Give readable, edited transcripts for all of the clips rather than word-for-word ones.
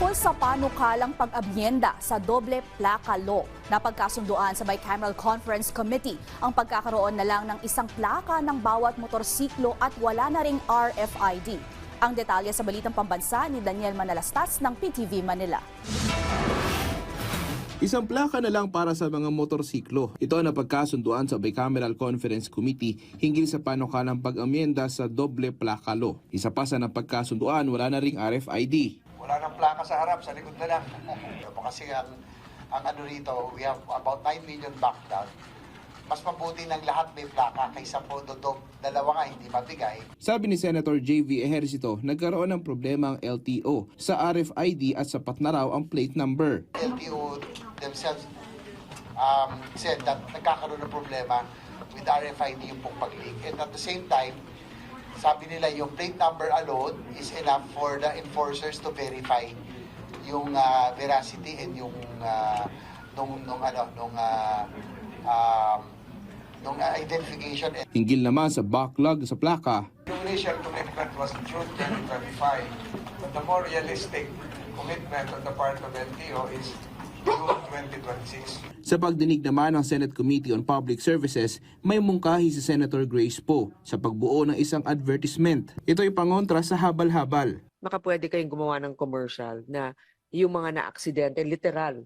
Tungkol sa panukalang pag-abyenda sa doble plaka law, napagkasunduan sa Bicameral Conference Committee ang pagkakaroon na lang ng isang plaka ng bawat motorsiklo at wala na ring RFID. Ang detalye sa Balitang Pambansa ni Daniel Manalastas ng PTV Manila. Isang plaka na lang para sa mga motorsiklo. Ito ang napagkasunduan sa Bicameral Conference Committee hinggil sa panukalang pag-amyenda sa doble plaka law. Isa pa sa napagkasunduan, wala na ring RFID. Wala nang plaka sa harap, sa likod na lang. Kasi ang ano rito, we have about 9 million backed. Mas mabuti ng lahat may plaka kaysa po dalawa nga hindi mabigay. Sabi ni Senator J.V. Ejercito, nagkaroon ng problema ang LTO sa RFID at sapat na raw ang plate number. LTO themselves said that nagkakaroon ng problema with RFID yung pong pag-leak. And at the same time, sabi nila yung plate number alone is enough for the enforcers to verify yung veracity and yung identification. Hinggil naman sa backlog sa plaka, Yung initial commitment was June 2025, but the more realistic commitment on the part of LTO is June 2026. sa pagdinig naman ng Senate Committee on Public Services, may mungkahi si Senator Grace Poe sa pagbuo ng isang advertisement. Ito'y pangontra sa habal-habal. Baka pwede kayong gumawa ng commercial na yung mga na-aksidente, literal.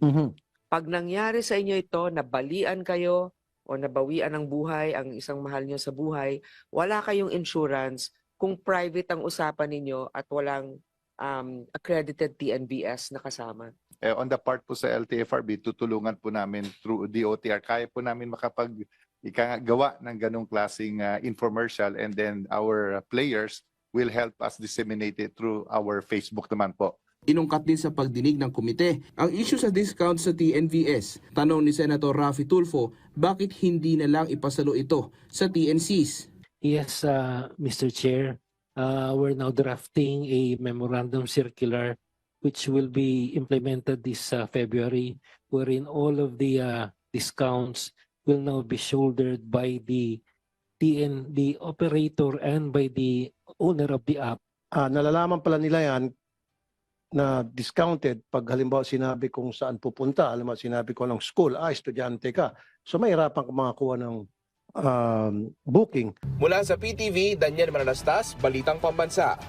Pag nangyari sa inyo ito, nabalian kayo o nabawian ng buhay ang isang mahal nyo sa buhay, wala kayong insurance kung private ang usapan ninyo at walang accredited TNVS na kasama. On the part po sa LTFRB, tutulungan po namin through DOTR. Kaya po namin makapag-gawa ng ganong klaseng infomercial, and then our players will help us disseminate it through our Facebook naman po. Inungkat din sa pagdinig ng komite ang issue sa discount sa TNVS. Tanong ni Senator Raffy Tulfo, bakit hindi na lang ipasalo ito sa TNCs? Yes, Mr. Chair. We're now drafting a memorandum circular which will be implemented this February, wherein all of the discounts will now be shouldered by the operator and by the owner of the app. Nalalaman pala nila yan na discounted pag halimbawa sinabi kung saan pupunta, alam mo sinabi ko ng school, estudyante ka. So mahirapan ka makakuha ng booking. Mula sa PTV, Daniel Manalastas, Balitang Pambansa.